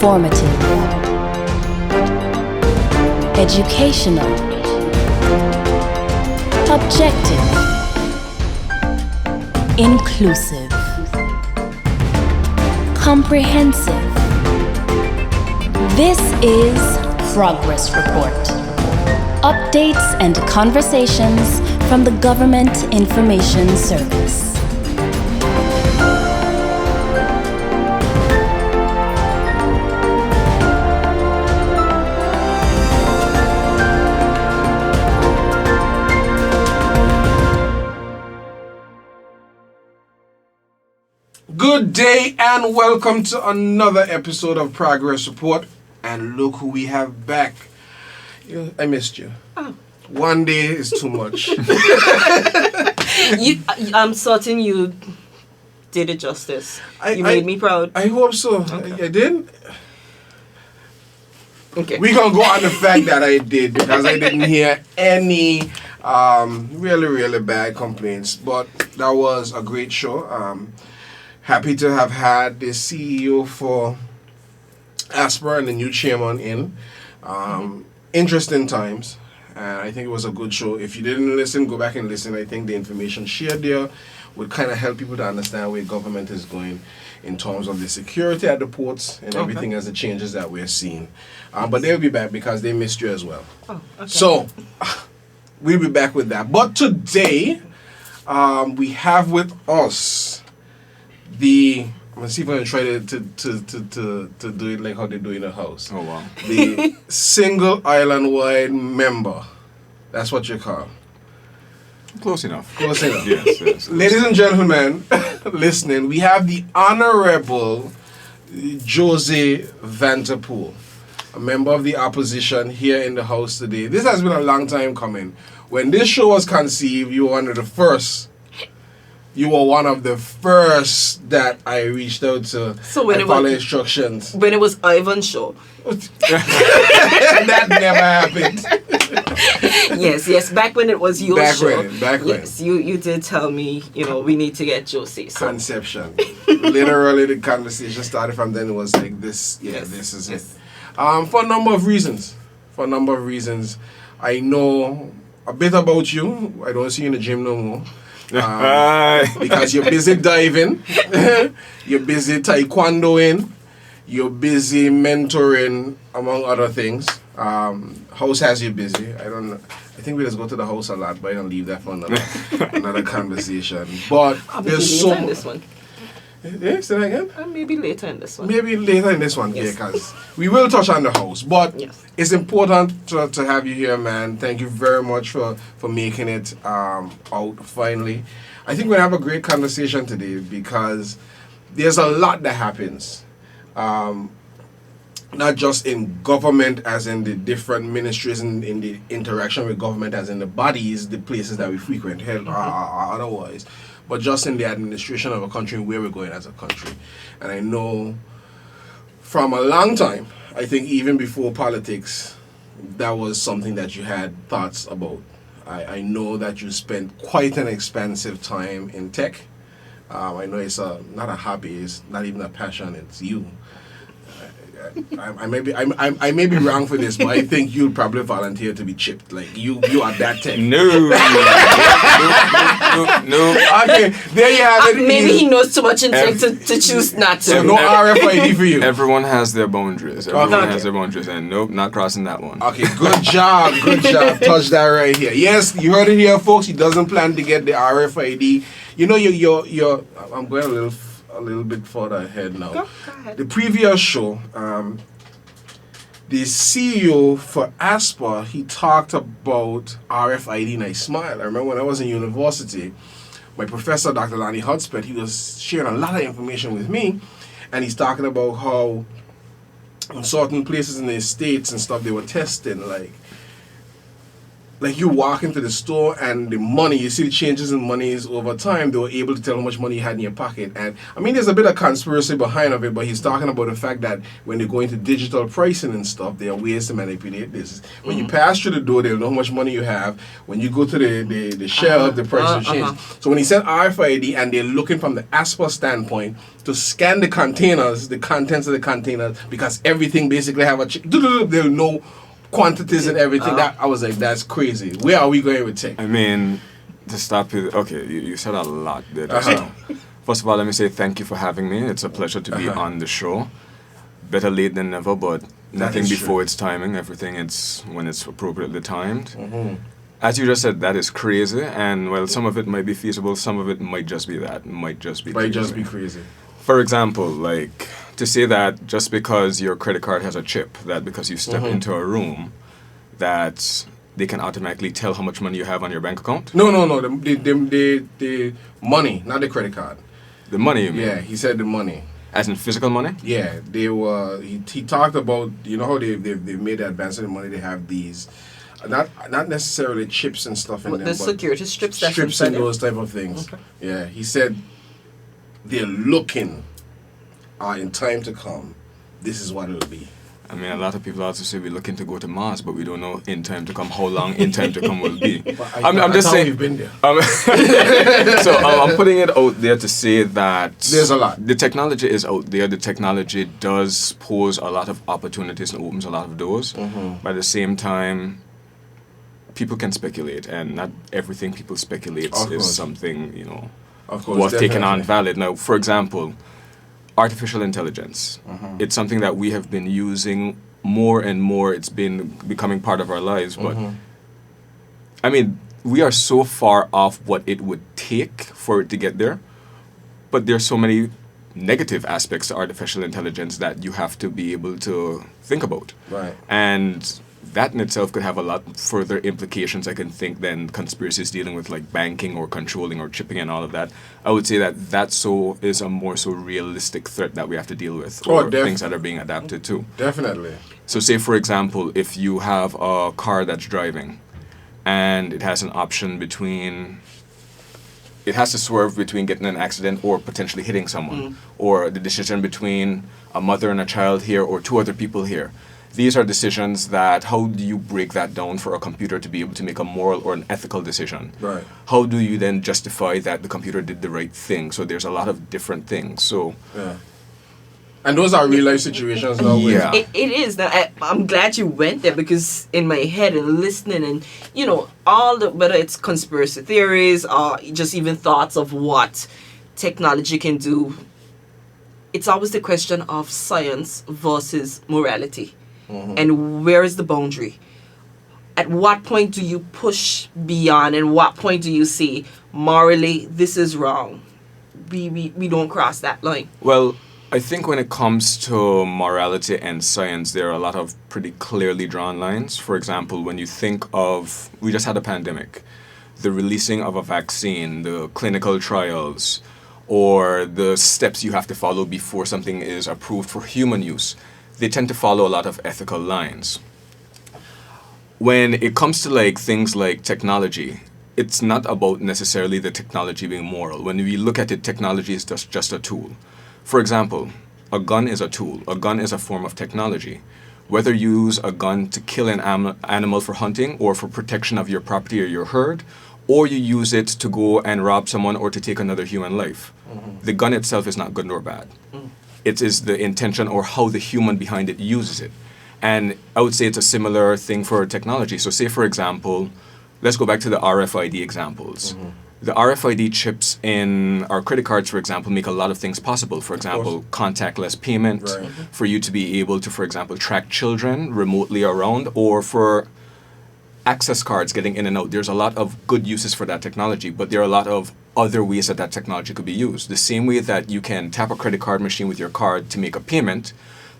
Informative, educational, objective, inclusive, comprehensive. This is Progress Report. Updates and conversations from the Government Information Service. Good day and welcome to another episode of Progress Report. And look who we have back. I missed you. Oh. One day is too much. I'm certain you did it justice. You made me proud. I hope so. Okay. I did. Okay. We gonna go on the fact that I did because I didn't hear any really bad complaints. But that was a great show. Happy to have had the CEO for Asper and the new chairman in. Interesting times. And I think it was a good show. If you didn't listen, go back and listen. I think the information shared there would kind of help people to understand where government is going in terms of the security at the ports and everything as the changes that we're seeing. But they'll be back because they missed you as well. Oh, okay. So, we'll be back with that. But today, we have with us I'm gonna see if I can try to do it like how they do in a house. Oh wow. The single island-wide member. That's what you call. Close enough. Close enough. Yes. Ladies and gentlemen, listening, we have the Honorable Jose Vanterpool, a member of the opposition here in the house today. This has been a long time coming. When this show was conceived, you were one of the first. You were one of the first that I reached out to and follow instructions. When it was Ivan's show. That never happened. Yes. Back when it was your show. Back when. Yes, you did tell me, we need to get Josie. So. Conception. Literally, the conversation started from then. It was like this. Yeah, yes, this is yes. it. For a number of reasons. I know a bit about you. I don't see you in the gym no more. Because you're busy diving, you're busy taekwondoing, you're busy mentoring, among other things. House has you busy. I don't know. I think we just go to the house a lot, but I don't leave that for another conversation. But there's so in this one. Yeah, say that again? Maybe later in this one. Maybe later in this one, yes. Yeah, because we will touch on the house. But yes. It's important to have you here, man. Thank you very much for making it out finally. I think we're going to have a great conversation today because there's a lot that happens. Not just in government as in the different ministries and in the interaction with government as in the bodies, the places that we frequent, health or otherwise. But just in the administration of a country, where we're going as a country. And I know from a long time, I think even before politics, that was something that you had thoughts about. I know that you spent quite an expansive time in tech. I know it's not a hobby, it's not even a passion, it's you. I may be wrong for this, but I think you'll probably volunteer to be chipped. Like you are that tech. No. Okay, there you have it. Maybe he knows too much in tech to choose not to. So no RFID for you. Everyone has their boundaries. And nope, not crossing that one. Okay, good job. Touch that right here. Yes, you heard it here, folks. He doesn't plan to get the RFID. You know, you're. I'm going a little bit further ahead now. Go ahead. The previous show, the CEO for Asper, he talked about RFID and I smiled. I remember when I was in university, my professor, Dr. Lonnie Hudspeth, he was sharing a lot of information with me, and he's talking about how in certain places in the States and stuff, they were testing, like like you walk into the store and the money, you see the changes in monies over time, they were able to tell how much money you had in your pocket. And I mean, there's a bit of conspiracy behind of it, but he's talking about the fact that when they go into digital pricing and stuff, there are ways to manipulate this. When you pass through the door, they'll know how much money you have. When you go to the shelf, the price will change. So when he said RFID and they're looking from the ASPA standpoint to scan the containers, the contents of the containers, because everything basically have a chip, they'll know quantities and everything. That I was like, that's crazy. Where are we going with tech? I mean, to stop you, okay, you said a lot there. First of all, let me say thank you for having me. It's a pleasure to be on the show. Better late than never, but nothing before its timing. Everything it's when it's appropriately timed. As you just said, that is crazy, and well, some of it might be feasible, some of it might just be that, might just be crazy. For example, like to say that just because your credit card has a chip, that because you step into a room, that they can automatically tell how much money you have on your bank account? No. The money, not the credit card. The money, you mean? Yeah, he said the money. As in physical money? Yeah, they were. He talked about, you know how they've made the advance in the money. They have these, not necessarily chips and stuff in them, the security strips. Strips and those type of things. Okay. Yeah, he said they're looking. In time to come, this is what it'll be. I mean, a lot of people also say we're looking to go to Mars, but we don't know in time to come how long in time to come will be. I'm just saying. We've been there. So I'm putting it out there to say that there's a lot. The technology is out there. The technology does pose a lot of opportunities and opens a lot of doors. But at the same time, people can speculate, and not everything people speculate is something, you know, worth taking on valid. Now, for example, artificial intelligence. It's something that we have been using more and more. It's been becoming part of our lives. But, I mean, we are so far off what it would take for it to get there. But there's so many negative aspects to artificial intelligence that you have to be able to think about. Right. And that in itself could have a lot further implications, I can think, than conspiracies dealing with like banking or controlling or chipping and all of that. I would say that is a more so realistic threat that we have to deal with, or things that are being adapted to. Definitely. So say, for example, if you have a car that's driving and it has an option between, it has to swerve between getting an accident or potentially hitting someone, or the decision between a mother and a child here or two other people here. These are decisions that, how do you break that down for a computer to be able to make a moral or an ethical decision? Right. How do you then justify that the computer did the right thing? So there's a lot of different things. So. Yeah. And those are real life situations now. Yeah. It is. I'm glad you went there, because in my head and listening and, you know, whether it's conspiracy theories or just even thoughts of what technology can do, it's always the question of science versus morality. And where is the boundary? At what point do you push beyond, and what point do you see morally this is wrong? We don't cross that line. Well, I think when it comes to morality and science, there are a lot of pretty clearly drawn lines. For example, when you think of, we just had a pandemic, the releasing of a vaccine, the clinical trials, or the steps you have to follow before something is approved for human use, they tend to follow a lot of ethical lines. When it comes to like things like technology, it's not about necessarily the technology being moral. When we look at it, technology is just a tool. For example, a gun is a tool. A gun is a form of technology. Whether you use a gun to kill an animal for hunting or for protection of your property or your herd, or you use it to go and rob someone or to take another human life, the gun itself is not good nor bad. It is the intention or how the human behind it uses it. And I would say it's a similar thing for technology. So say, for example, let's go back to the RFID examples. The RFID chips in our credit cards, for example, make a lot of things possible. For example, contactless payment, for you to be able to, for example, track children remotely around, or for access cards getting in and out. There's a lot of good uses for that technology, but there are a lot of other ways that technology could be used. The same way that you can tap a credit card machine with your card to make a payment,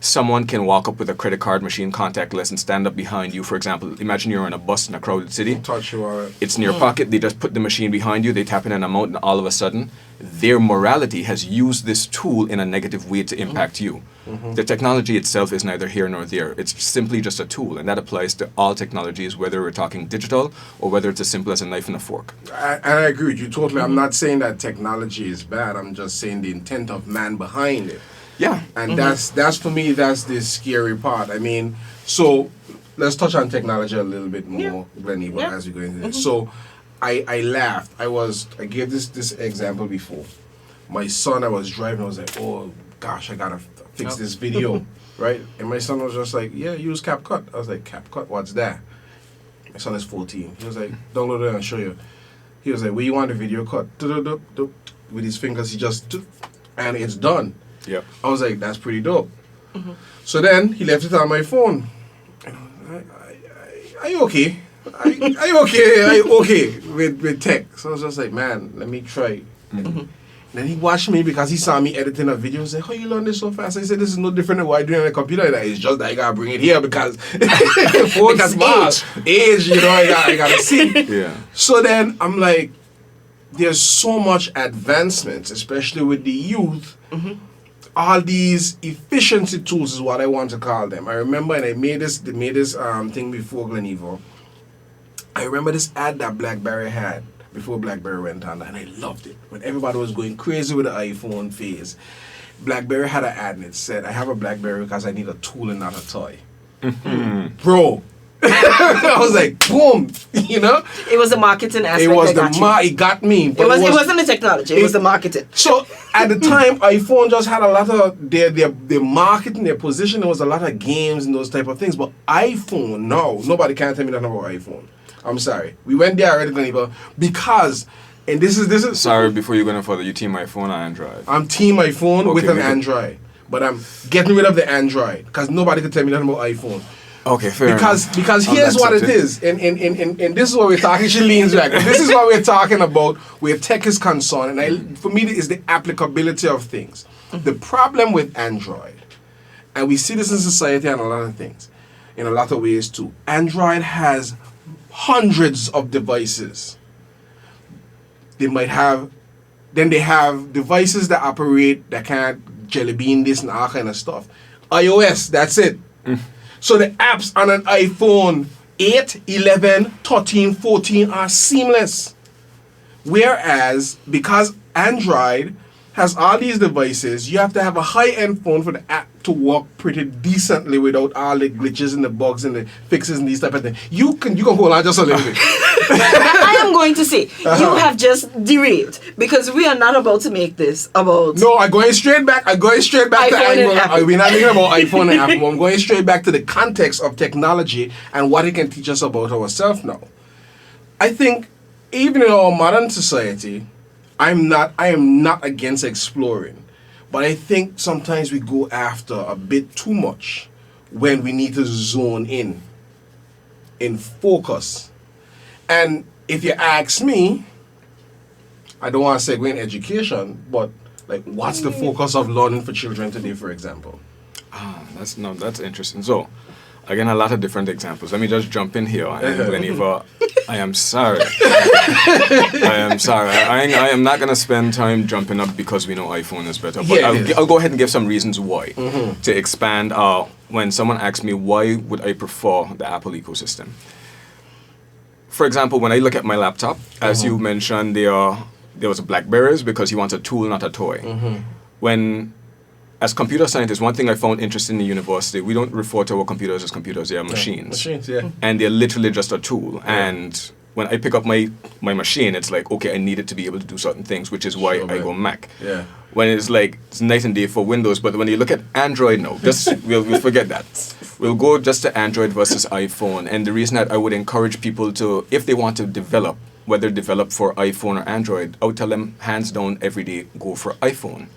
someone can walk up with a credit card machine contactless and stand up behind you. For example, imagine you're in a bus in a crowded city. Touch your wallet. It's in your pocket. They just put the machine behind you. They tap in an amount, and all of a sudden, their morality has used this tool in a negative way to impact you. The technology itself is neither here nor there. It's simply just a tool, and that applies to all technologies, whether we're talking digital or whether it's as simple as a knife and a fork. And I agree with you totally. I'm not saying that technology is bad. I'm just saying the intent of man behind it. Yeah. And that's for me, that's the scary part. I mean, so let's touch on technology a little bit more, Glenn Eva, as we go into this. So I laughed. I gave this example before. My son, I was driving, I was like, oh gosh, I gotta fix this video, right? And my son was just like, yeah, use CapCut. I was like, CapCut, what's that? My son is 14. He was like, download it and show you. He was like, where you want the video cut? With his fingers, he just, and it's done. Yep. I was like, that's pretty dope. So then he left it on my phone. And are you okay? Are you okay? Are you okay with tech? So I was just like, man, let me try. Then he watched me because he saw me editing a video. He said, how you learn this so fast? I said, this is no different than what I do on a computer. It's just that I gotta bring it here because because age, you know, I gotta see. Yeah. So then I'm like, there's so much advancements, especially with the youth. All these efficiency tools is what I want to call them. I remember, and I made this thing before Glenn Eva. I remember this ad that BlackBerry had before BlackBerry went on, and I loved it. When everybody was going crazy with the iPhone phase, BlackBerry had an ad and it said, I have a BlackBerry because I need a tool and not a toy. Bro. I was like, boom, you know? It was the marketing aspect. It was it got me. It wasn't the technology, it was the marketing. So at the time, iPhone just had a lot of their marketing, their position. There was a lot of games and those type of things. But iPhone, no, nobody can tell me nothing about iPhone. I'm sorry. We went there already, Glenn, because, and this is. Sorry, before you go any further, you team iPhone or Android? I'm team iPhone with an Android, but I'm getting rid of the Android because nobody can tell me nothing about iPhone. Okay, fair because enough. Because here's what it is, and this is what we're talking. She leans back. This is what we're talking about where tech is concerned, and for me, it is the applicability of things. The problem with Android, and we see this in society and a lot of things, in a lot of ways too. Android has hundreds of devices. They have devices that operate that can't jelly bean this and all kind of stuff. iOS, that's it. So the apps on an iPhone 8, 11, 13, 14 are seamless. Whereas, because Android has all these devices, you have to have a high-end phone for the app to work pretty decently without all the glitches and the bugs and the fixes and these type of things. You can hold on just a little bit. I am going to say, you have just derailed because we are not about to make this about... No, I'm going straight back to Apple. We're not thinking about iPhone and Apple. I'm going straight back to the context of technology and what it can teach us about ourselves now. I think even in our modern society, I am not against exploring, but I think sometimes we go after a bit too much when we need to zone in focus. And if you ask me, I don't want to segue in education, but like, what's the focus of learning for children today, for example? That's interesting. So, again, a lot of different examples. Let me just jump in here. And Glenn Eva, I am sorry. I am not going to spend time jumping up because we know iPhone is better. But I'll go ahead and give some reasons why. To expand, when someone asks me why would I prefer the Apple ecosystem. For example, when I look at my laptop, as you mentioned, there was a BlackBerries because you want a tool, not a toy. As computer scientists, one thing I found interesting in the university, we don't refer to our computers as computers, they are machines. And they're literally just a tool. And when I pick up my machine, it's like, okay, I need it to be able to do certain things, which is why I go Mac. When it's like, it's night and day for Windows, but when you look at Android now, we'll forget that. We'll go just to Android versus iPhone. And the reason that I would encourage people to, if they want to develop, whether develop for iPhone or Android, I would tell them, hands down, every day, go for iPhone.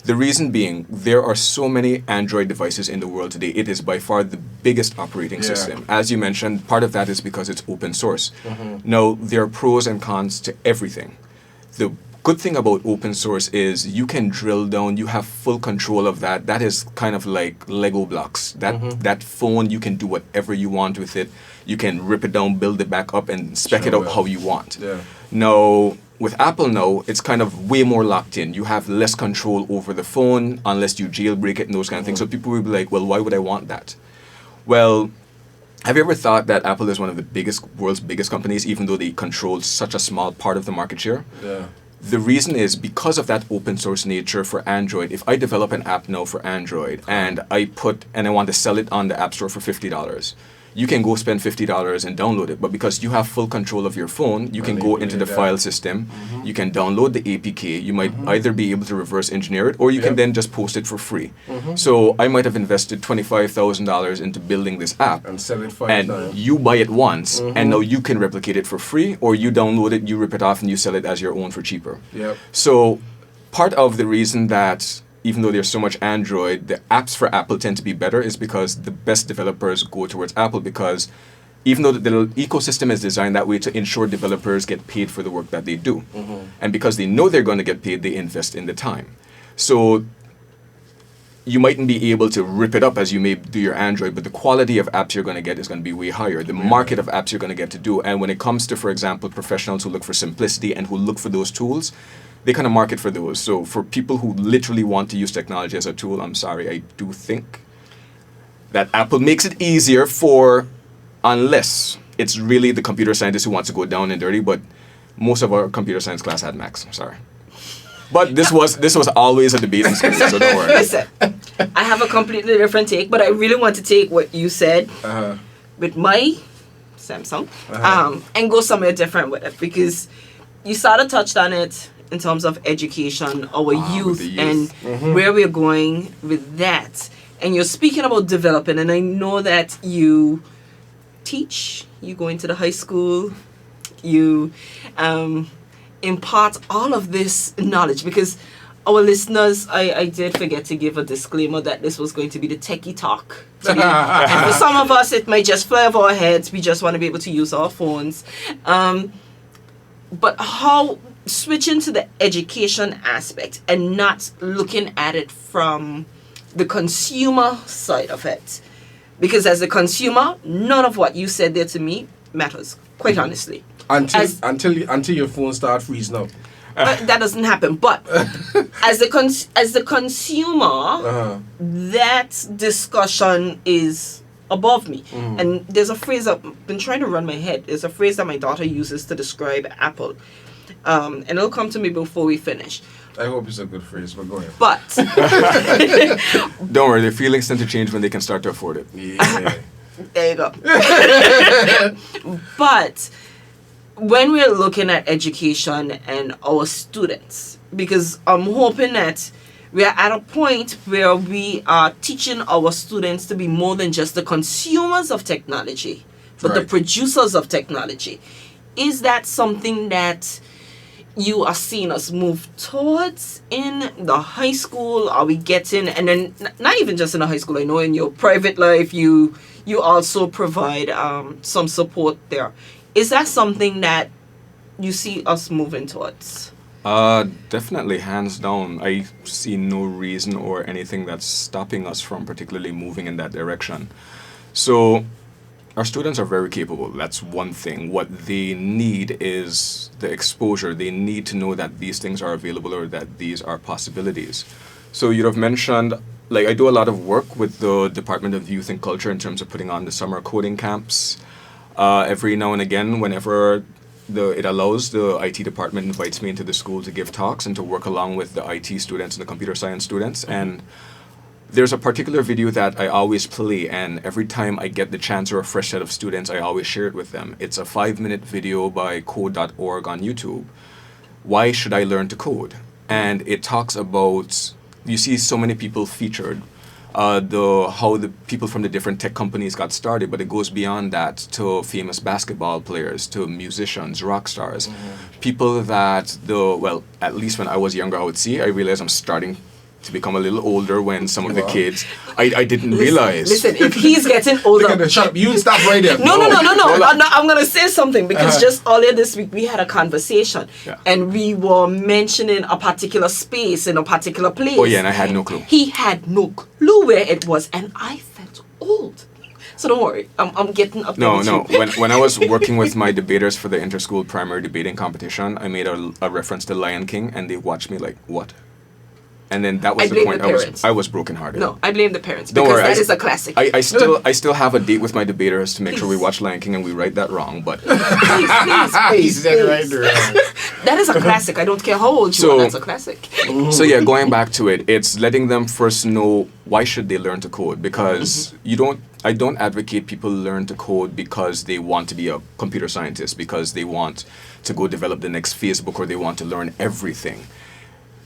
The reason being, there are so many Android devices in the world today. It is by far the biggest operating system. As you mentioned, part of that is because it's open source. Now, there are pros and cons to everything. The good thing about open source is you can drill down, you have full control of that. That is kind of like Lego blocks. That phone, you can do whatever you want with it. You can rip it down, build it back up, and spec it out how you want. Yeah. Now, with Apple now, it's kind of way more locked in. You have less control over the phone unless you jailbreak it and those kind of things. So people will be like, well, why would I want that? Well, have you ever thought that Apple is one of the world's biggest companies, even though they control such a small part of the market share? Yeah. The reason is because of that open source nature for Android. If I develop an app now for Android and I want to sell it on the App Store for $50, you can go spend $50 and download it. But because you have full control of your phone, you can go into the file system, you can download the APK, you might either be able to reverse engineer it or you can then just post it for free. So I might have invested $25,000 into building this app And sell it for and you buy it once and now you can replicate it for free, or you download it, you rip it off and you sell it as your own for cheaper. Yep. So part of the reason that even though there's so much Android, the apps for Apple tend to be better is because the best developers go towards Apple, because even though the ecosystem is designed that way to ensure developers get paid for the work that they do. And because they know they're going to get paid, they invest in the time. So you mightn't be able to rip it up as you may do your Android, but the quality of apps you're going to get is going to be way higher. The market of apps you're going to get to do. And when it comes to, for example, professionals who look for simplicity and who look for those tools, they kind of market for those. So for people who literally want to use technology as a tool, I'm sorry, I do think that Apple makes it easier unless it's really the computer scientist who wants to go down and dirty, but most of our computer science class had Macs, I'm sorry. But this was always a debate in school, so don't worry. Listen, I have a completely different take, but I really want to take what you said with my Samsung and go somewhere different with it, because you sort of touched on it in terms of education, our youth, and where we're going with that. And you're speaking about developing, and I know that you teach, you go into the high school, you impart all of this knowledge, because our listeners, I did forget to give a disclaimer that this was going to be the techie talk today. And for some of us, it might just fly over our heads. We just want to be able to use our phones. But how switching to the education aspect and not looking at it from the consumer side of it. Because as a consumer, none of what you said there to me matters, quite honestly. Until your phone starts freezing up. That doesn't happen. But as the consumer, that discussion is above me. And there's a phrase I've been trying to run my head. There's a phrase that my daughter uses to describe Apple. And it'll come to me before we finish. I hope it's a good phrase, but go ahead. But don't worry, their feelings tend to change when they can start to afford it. Yeah. there you go. But when we're looking at education and our students, because I'm hoping that we are at a point where we are teaching our students to be more than just the consumers of technology, but the producers of technology. Is that something that you are seeing us move towards in the high school? Are we getting, and then not even just in the high school, I know in your private life you also provide some support there. Is that something that you see us moving towards? Definitely, hands down. I see no reason or anything that's stopping us from particularly moving in that direction. So our students are very capable. That's one thing. What they need is the exposure. They need to know that these things are available or that these are possibilities. So you'd have mentioned, like, I do a lot of work with the Department of Youth and Culture in terms of putting on the summer coding camps. Every now and again, whenever it allows, the IT department invites me into the school to give talks and to work along with the IT students and the computer science students. And there's a particular video that I always play, and every time I get the chance or a fresh set of students, I always share it with them. It's a 5-minute video by code.org on YouTube. Why should I learn to code? And it talks about, you see so many people featured, how the people from the different tech companies got started, but it goes beyond that to famous basketball players, to musicians, rock stars, people that at least when I was younger, I realized I'm starting to become a little older when some of the kids, I didn't realize. Listen, if he's getting older. Look at the shut up. You stop right there. No. I'm going to say something because just earlier this week we had a conversation and we were mentioning a particular space in a particular place. Oh, yeah, and I had no clue. He had no clue where it was and I felt old. So don't worry, I'm getting up there. No. When I was working with my debaters for the inter-school primary debating competition, I made a reference to Lion King, and they watched me like, what? And then that was the point. I was brokenhearted. No, I blame the parents Don't because worry, that is a classic. I still have a date with my debaters to make sure we watch Lion King and we write that wrong. But please. That is a classic. I don't care how old you are. That's a classic. So yeah, going back to it, it's letting them first know why should they learn to code, because I don't advocate people learn to code because they want to be a computer scientist, because they want to go develop the next Facebook, or they want to learn everything.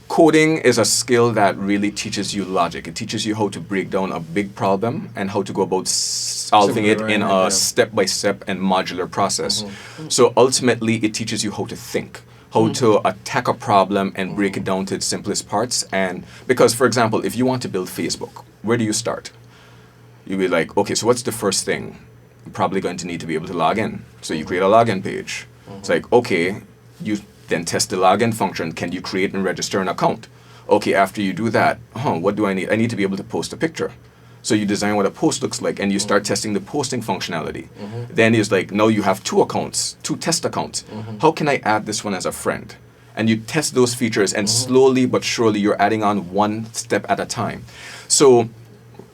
Coding is a skill that really teaches you logic. It teaches you how to break down a big problem and how to go about solving it in a step-by-step and modular process. So ultimately, it teaches you how to think, how to attack a problem and break it down to its simplest parts. And because, for example, if you want to build Facebook, where do you start? You'll be like, okay, so what's the first thing? I'm probably going to need to be able to log in. So you create a login page. It's like, okay, you then test the login function. Can you create and register an account? Okay, after you do that, what do I need? I need to be able to post a picture. So you design what a post looks like, and you start testing the posting functionality. Then it's like, now you have two test accounts. How can I add this one as a friend? And you test those features, and slowly but surely you're adding on one step at a time. So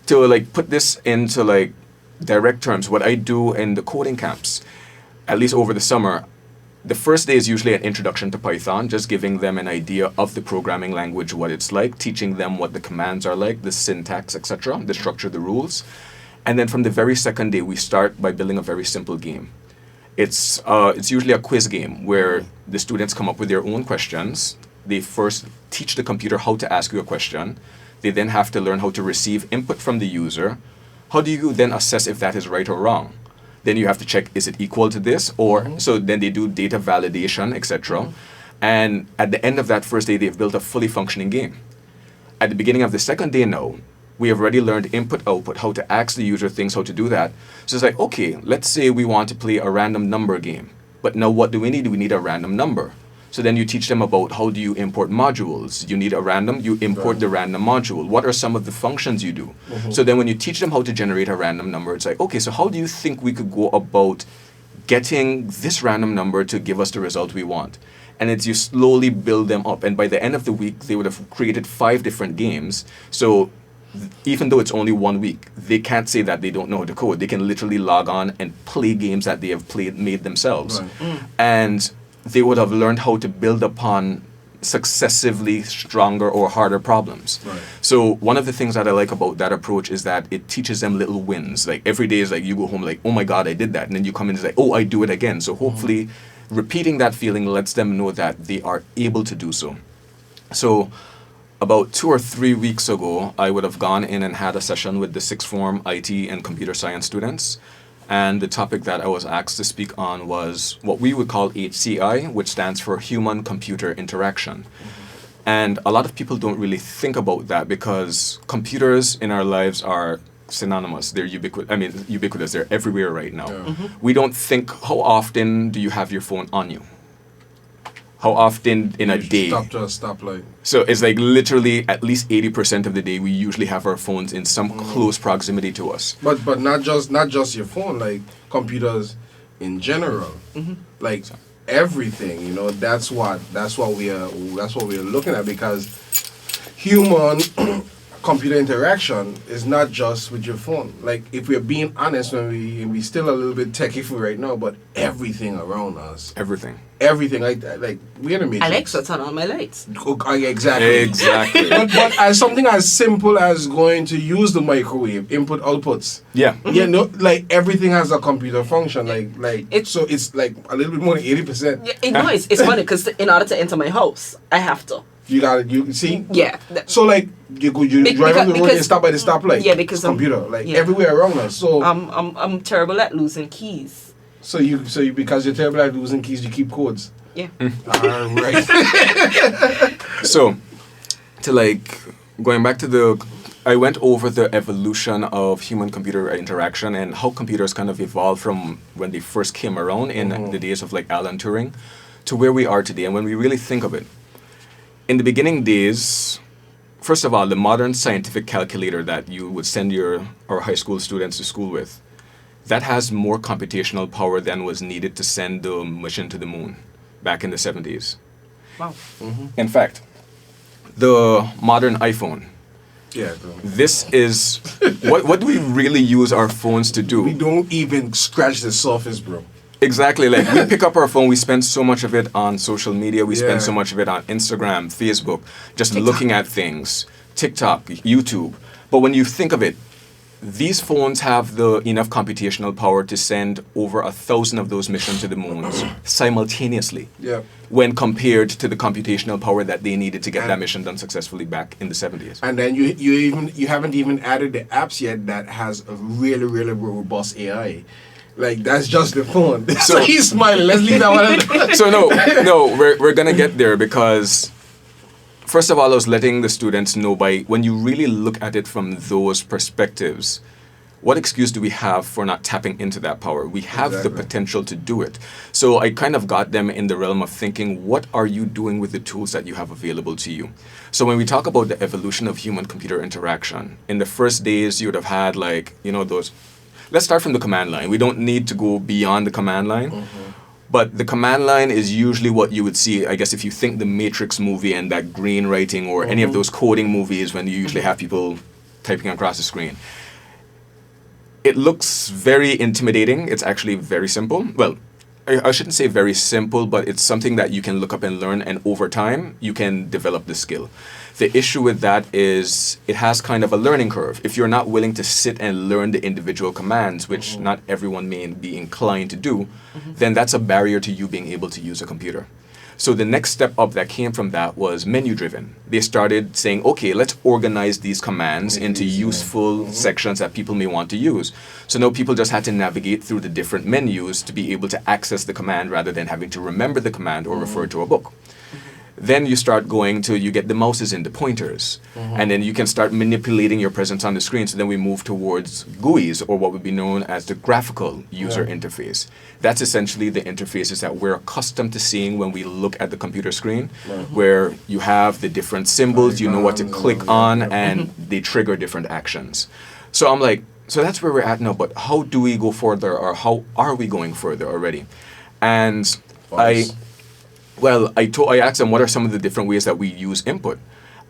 to like put this into like direct terms, what I do in the coding camps, at least over the summer, the first day is usually an introduction to Python, just giving them an idea of the programming language, what it's like, teaching them what the commands are like, the syntax, etc., the structure, the rules. And then from the very second day, we start by building a very simple game. It's usually a quiz game where the students come up with their own questions. They first teach the computer how to ask you a question. They then have to learn how to receive input from the user. How do you then assess if that is right or wrong? Then you have to check, is it equal to this? Or so then they do data validation, etc. And at the end of that first day, they've built a fully functioning game. At the beginning of the second day now, we have already learned input, output, how to ask the user things, how to do that. So it's like, okay, let's say we want to play a random number game. But now what do we need? We need a random number. So then you teach them about how do you import modules. You need a random, you import the random module. What are some of the functions you do? So then when you teach them how to generate a random number, it's like, okay, so how do you think we could go about getting this random number to give us the result we want? And it's you slowly build them up. And by the end of the week, they would have created 5 different games. So even though it's only 1 week, they can't say that they don't know how to code. They can literally log on and play games that they have made themselves. And they would have learned how to build upon successively stronger or harder problems. So one of the things that I like about that approach is that it teaches them little wins. Like every day is like you go home like, oh my God, I did that. And then you come in and say, oh, I do it again. So hopefully repeating that feeling lets them know that they are able to do so. So about 2 or 3 weeks ago, I would have gone in and had a session with the sixth form IT and computer science students. And the topic that I was asked to speak on was what we would call HCI, which stands for Human-Computer Interaction. And a lot of people don't really think about that because computers in our lives are synonymous. They're ubiquitous. They're everywhere right now. We don't think, how often do you have your phone on you? How often in a day? Stop to a stoplight. So it's like literally at least 80% of the day we usually have our phones in some close proximity to us. But not just your phone, like computers in general. Like everything, you know, that's what we are looking at, because human computer interaction is not just with your phone. Like if we're being honest, when we still a little bit techie for right now, but everything around us. Everything like we're in a matrix. Alexa, turn on my lights. Exactly. but as something as simple as going to use the microwave, input outputs. Yeah. You know, like everything has a computer function. So it's like a little bit more than 80%. Yeah, it's funny because in order to enter my house, I have to. You see? Yeah. So like you drive on the road and stop by the stoplight. Yeah, because it's computer everywhere around us. So I'm terrible at losing keys. So you because you're terrible at losing keys, you keep codes. Yeah. All right. So to like going back to I went over the evolution of human-computer interaction and how computers kind of evolved from when they first came around in the days of like Alan Turing to where we are today. And when we really think of it, in the beginning days, first of all, the modern scientific calculator that you would send our high school students to school with, that has more computational power than was needed to send the mission to the moon back in the 70s. Wow. In fact, the modern iPhone, Yeah, bro. this is what do we really use our phones to do? We don't even scratch the surface, bro. Exactly. Like we pick up our phone, we spend so much of it on social media, we spend Yeah. so much of it on Instagram, Facebook, just looking at things, TikTok, YouTube. But when you think of it, these phones have enough computational power to send over 1,000 of those missions to the moons simultaneously. Yeah. When compared to the computational power that they needed to get that And- mission done successfully back in the 70s. And then you haven't even added the apps yet that has a really, really robust AI. Like that's just the phone. So he's smiling. Let's leave that one. So no, we're gonna get there because first of all, I was letting the students know when you really look at it from those perspectives, what excuse do we have for not tapping into that power? We have the Exactly. potential to do it. So I kind of got them in the realm of thinking, what are you doing with the tools that you have available to you? So when we talk about the evolution of human-computer interaction, in the first days, you would have had those. Let's start from the command line. We don't need to go beyond the command line. But the command line is usually what you would see, I guess, if you think the Matrix movie and that green writing or any of those coding movies when you usually have people typing across the screen. It looks very intimidating. It's actually very simple. Well, I shouldn't say very simple, but it's something that you can look up and learn, and over time, you can develop the skill. The issue with that is it has kind of a learning curve. If you're not willing to sit and learn the individual commands, which not everyone may be inclined to do, then that's a barrier to you being able to use a computer. So the next step up that came from that was menu-driven. They started saying, okay, let's organize these commands into useful sections that people may want to use. So now people just had to navigate through the different menus to be able to access the command rather than having to remember the command or refer to a book. Then you start you get the mouses in, the pointers, and then you can start manipulating your presence on the screen. So then we move towards GUIs, or what would be known as the graphical user interface. That's essentially the interfaces that we're accustomed to seeing when we look at the computer screen, where you have the different symbols, you know what to click on, and they trigger different actions. So I'm like, so that's where we're at now, but how do we go further, or how are we going further already? And I asked them what are some of the different ways that we use input.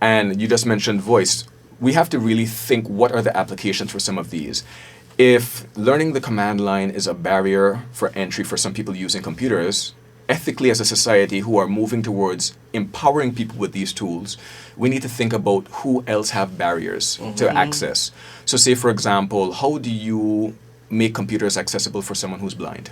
And you just mentioned voice. We have to really think what are the applications for some of these. If learning the command line is a barrier for entry for some people using computers, ethically as a society who are moving towards empowering people with these tools, we need to think about who else have barriers to access. So say, for example, how do you make computers accessible for someone who's blind?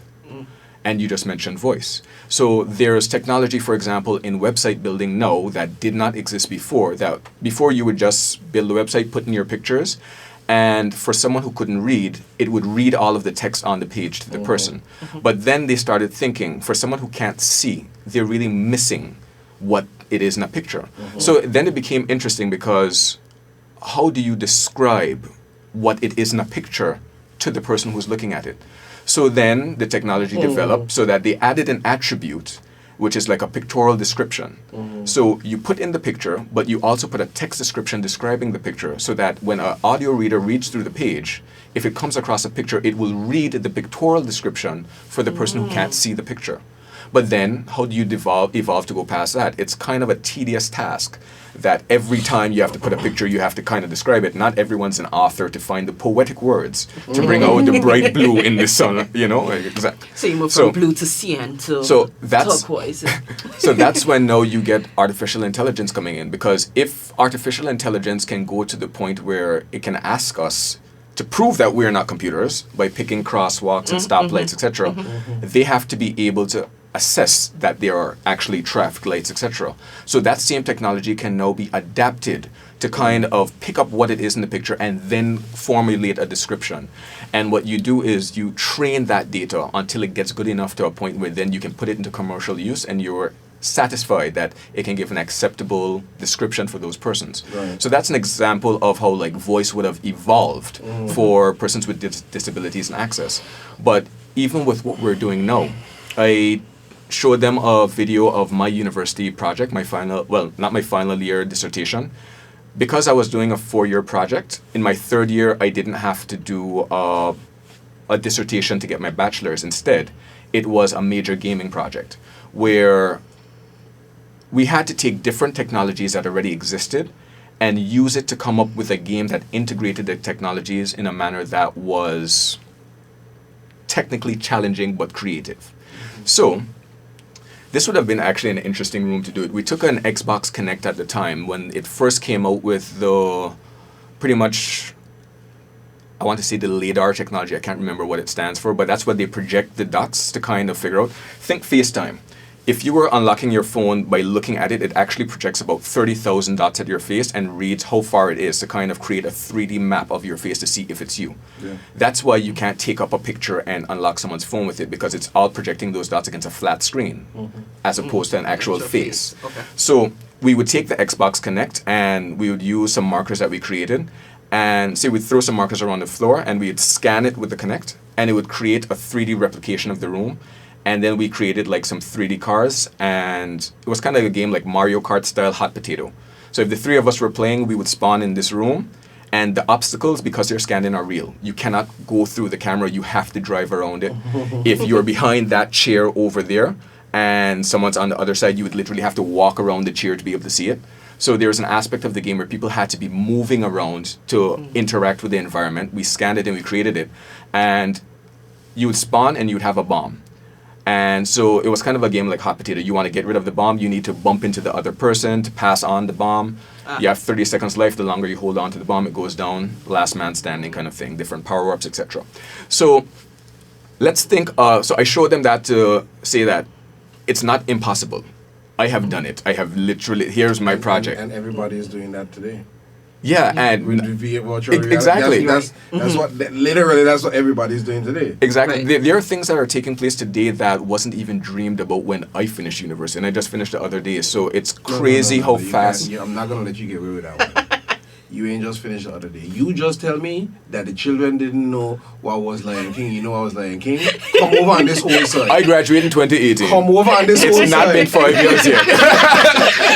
And you just mentioned voice. So there's technology, for example, in website building now that did not exist before. That before you would just build a website, put in your pictures, and for someone who couldn't read, it would read all of the text on the page to the person. But then they started thinking, for someone who can't see, they're really missing what it is in a picture. So then it became interesting because how do you describe what it is in a picture to the person who's looking at it? So then the technology developed so that they added an attribute, which is like a pictorial description. So you put in the picture, but you also put a text description describing the picture so that when an audio reader reads through the page, if it comes across a picture, it will read the pictorial description for the person who can't see the picture. But then, how do you evolve to go past that? It's kind of a tedious task that every time you have to put a picture, you have to kind of describe it. Not everyone's an author to find the poetic words to bring out the bright blue in the sun, Exactly. So you move from blue to cyan to turquoise. So that's when now you get artificial intelligence coming in, because if artificial intelligence can go to the point where it can ask us to prove that we're not computers by picking crosswalks and stoplights, etc., they have to be able to assess that there are actually traffic lights, etc. So that same technology can now be adapted to kind of pick up what it is in the picture and then formulate a description. And what you do is you train that data until it gets good enough to a point where then you can put it into commercial use and you're satisfied that it can give an acceptable description for those persons. Right. So that's an example of how like voice would have evolved for persons with disabilities and access. But even with what we're doing now, I showed them a video of my university project, not my final year dissertation. Because I was doing a 4-year project, in my 3rd year I didn't have to do a dissertation to get my bachelor's. Instead, it was a major gaming project where we had to take different technologies that already existed and use it to come up with a game that integrated the technologies in a manner that was technically challenging but creative. So, this would have been actually an interesting room to do it. We took an Xbox Kinect at the time when it first came out with the pretty much, I want to say the LiDAR technology. I can't remember what it stands for, but that's what they project the dots to kind of figure out. Think FaceTime. If you were unlocking your phone by looking at it, it actually projects about 30,000 dots at your face and reads how far it is to kind of create a 3D map of your face to see if it's you. Yeah. That's why you can't take up a picture and unlock someone's phone with it, because it's all projecting those dots against a flat screen as opposed to an actual face. Okay. So we would take the Xbox Kinect and we would use some markers that we created, and say we'd throw some markers around the floor and we'd scan it with the Kinect and it would create a 3D replication of the room. And then we created like some 3D cars, and it was kind of like a game like Mario Kart style hot potato. So if the 3 of us were playing, we would spawn in this room, and the obstacles, because they're scanned in, are real. You cannot go through the camera, you have to drive around it. If you're behind that chair over there and someone's on the other side, you would literally have to walk around the chair to be able to see it. So there's an aspect of the game where people had to be moving around to interact with the environment. We scanned it and we created it. And you would spawn and you would have a bomb. And so it was kind of a game like hot potato. You want to get rid of the bomb, you need to bump into the other person to pass on the bomb. You have 30 seconds left. The longer you hold on to the bomb, it goes down. Last man standing kind of thing. Different power-ups, etc. So let's think, so I showed them that to say that it's not impossible. I have done it. I have literally, here's my project. And everybody is doing that today. Yeah, and With virtual reality. exactly. That's what literally that's what everybody's doing today. Exactly. Right. There are things that are taking place today that wasn't even dreamed about when I finished university, and I just finished the other day. So it's crazy how You fast. can't- I'm not gonna let you get away with that one. You ain't just finished the other day. You just tell me that the children didn't know what was Lion King. You know what was Lion King? Come over on this whole side. I graduated in 2018. Come over on this whole It's side. not been 5 years yet.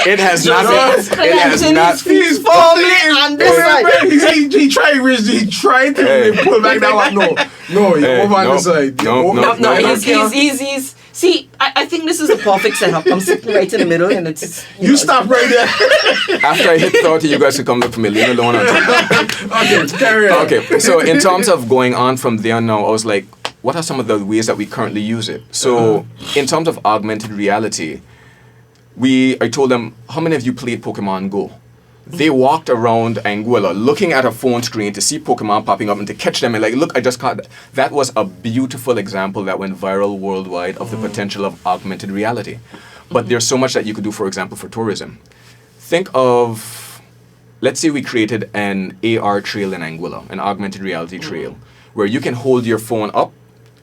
It has not been. It has not. He's Firmly on this side. He tried to Hey. pull back that one. No, you're Hey, over on no, this side. no, You're over- no, No, no. he's see, I think this is the perfect setup. I'm sitting right in the middle and it's You stop right there. After I hit 30, you guys could come look for me. Leave me alone. Okay, carry on. Okay, so in terms of going on from there now, I was like, what are some of the ways that we currently use it? So in terms of augmented reality, I told them, how many of you played Pokemon Go? They walked around Anguilla looking at a phone screen to see Pokemon popping up and to catch them and like, look, I just caught that. That was a beautiful example that went viral worldwide of the potential of augmented reality. But there's so much that you could do, for example, for tourism. Think of, let's say we created an AR trail in Anguilla, an augmented reality trail, where you can hold your phone up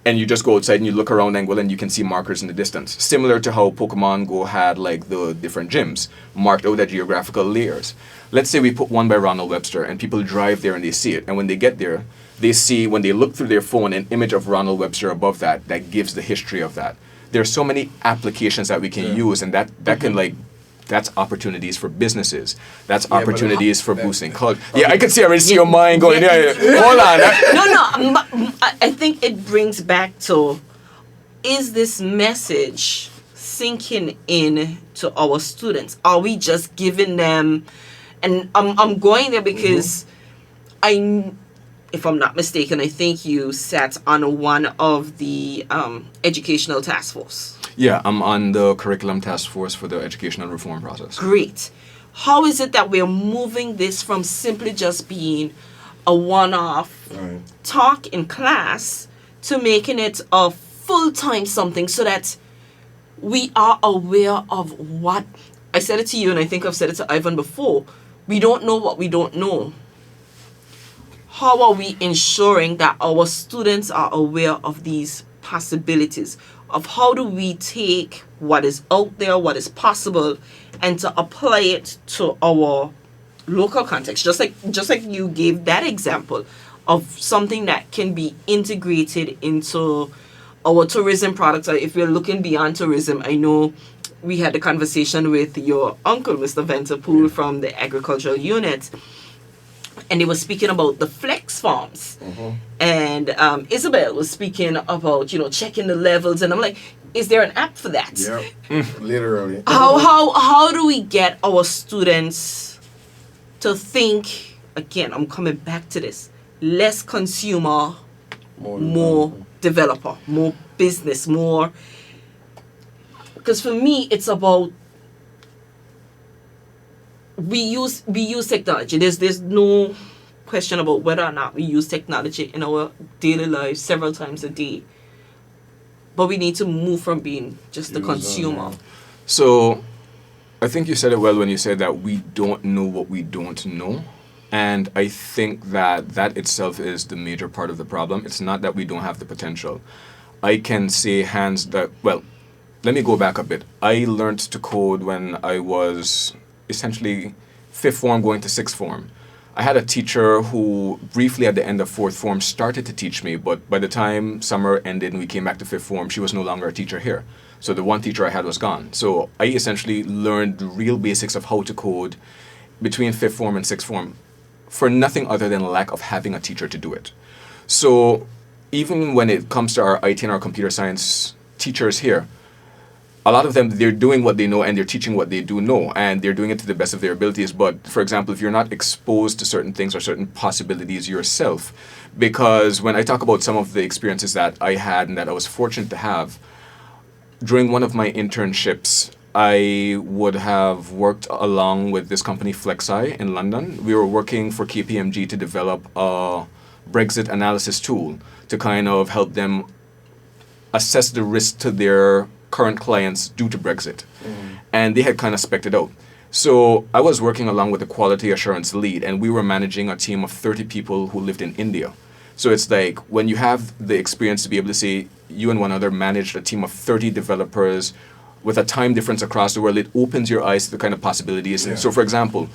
and you just go outside and you look around Anguilla and you can see markers in the distance. Similar to how Pokemon Go had like the different gyms marked out at geographical layers. Let's say we put one by Ronald Webster and people drive there and they see it. And when they get there, they see, when they look through their phone, an image of Ronald Webster above that gives the history of that. There are so many applications that we can use, and that can like, that's opportunities for businesses. That's but opportunities for boosting culture. Yeah, I can see, I already see your mind going, yeah. Hold on. No, I think it brings back to, is this message sinking in to our students? Are we just giving them, and I'm going there because if I'm not mistaken, I think you sat on one of the educational task force. Yeah, I'm on the curriculum task force for the educational reform process. Great. How is it that we're moving this from simply just being a one-off Right. talk in class to making it a full-time something so that we are aware of what, I said it to you and I think I've said it to Ivan before, we don't know what we don't know. How are we ensuring that our students are aware of these possibilities of how do we take what is out there, what is possible, and to apply it to our local context. Just like you gave that example of something that can be integrated into our tourism products. If we're looking beyond tourism, I know we had a conversation with your uncle, Mr. Venterpool, from the agricultural unit, and they were speaking about the flex farms. And Isabel was speaking about, checking the levels, and I'm like, is there an app for that? Yeah, literally. How do we get our students to think, again, I'm coming back to this, less consumer, more developer, more business, more, because for me it's about we use technology. There's no question about whether or not we use technology in our daily lives several times a day, but we need to move from being just the consumer. So I think you said it well when you said that we don't know what we don't know. And I think that itself is the major part of the problem. It's not that we don't have the potential. I can say let me go back a bit. I learned to code when I was essentially 5th form going to 6th form. I had a teacher who briefly at the end of 4th form started to teach me, but by the time summer ended and we came back to 5th form, she was no longer a teacher here. So the one teacher I had was gone. So I essentially learned the real basics of how to code between 5th form and 6th form for nothing other than lack of having a teacher to do it. So even when it comes to our IT and our computer science teachers here, a lot of them, they're doing what they know and they're teaching what they do know, and they're doing it to the best of their abilities. But for example, if you're not exposed to certain things or certain possibilities yourself, because when I talk about some of the experiences that I had and that I was fortunate to have, during one of my internships, I would have worked along with this company Flexi in London. We were working for KPMG to develop a Brexit analysis tool to kind of help them assess the risk to their current clients due to Brexit. And they had kind of spec'd it out. So I was working along with the quality assurance lead, and we were managing a team of 30 people who lived in India. So it's like when you have the experience to be able to say you and one other managed a team of 30 developers with a time difference across the world, it opens your eyes to the kind of possibilities. Yeah. So for example,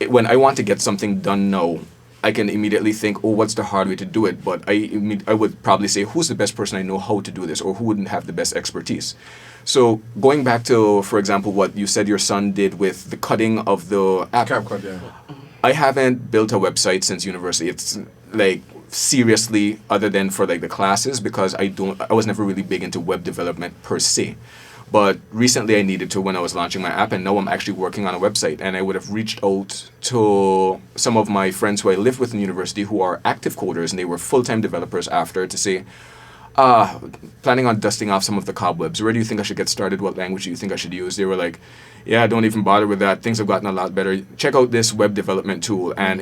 when I want to get something done now, I can immediately think, what's the hard way to do it? But I would probably say, who's the best person I know how to do this, or who wouldn't have the best expertise? So going back to, for example, what you said your son did with the cutting of the app. CapCut, yeah. I haven't built a website since university. It's like seriously, other than for like the classes, because I was never really big into web development per se. But recently I needed to when I was launching my app, and now I'm actually working on a website. And I would have reached out to some of my friends who I lived with in university who are active coders, and they were full-time developers after, to say, planning on dusting off some of the cobwebs. Where do you think I should get started? What language do you think I should use? They were like, yeah, don't even bother with that. Things have gotten a lot better. Check out this web development tool. And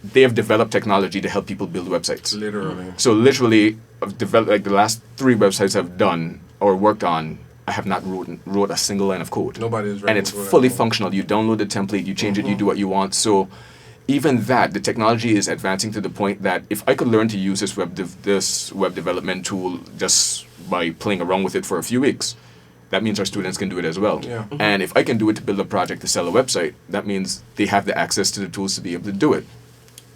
they have developed technology to help people build websites. Literally. So literally, I've developed, like the last 3 websites I've done or worked on, I have not wrote a single line of code. Nobody's and it's fully functional. You download the template, you change it, you do what you want. So even that, the technology is advancing to the point that if I could learn to use this web development tool just by playing around with it for a few weeks, that means our students can do it as well. Yeah. And if I can do it to build a project to sell a website, that means they have the access to the tools to be able to do it.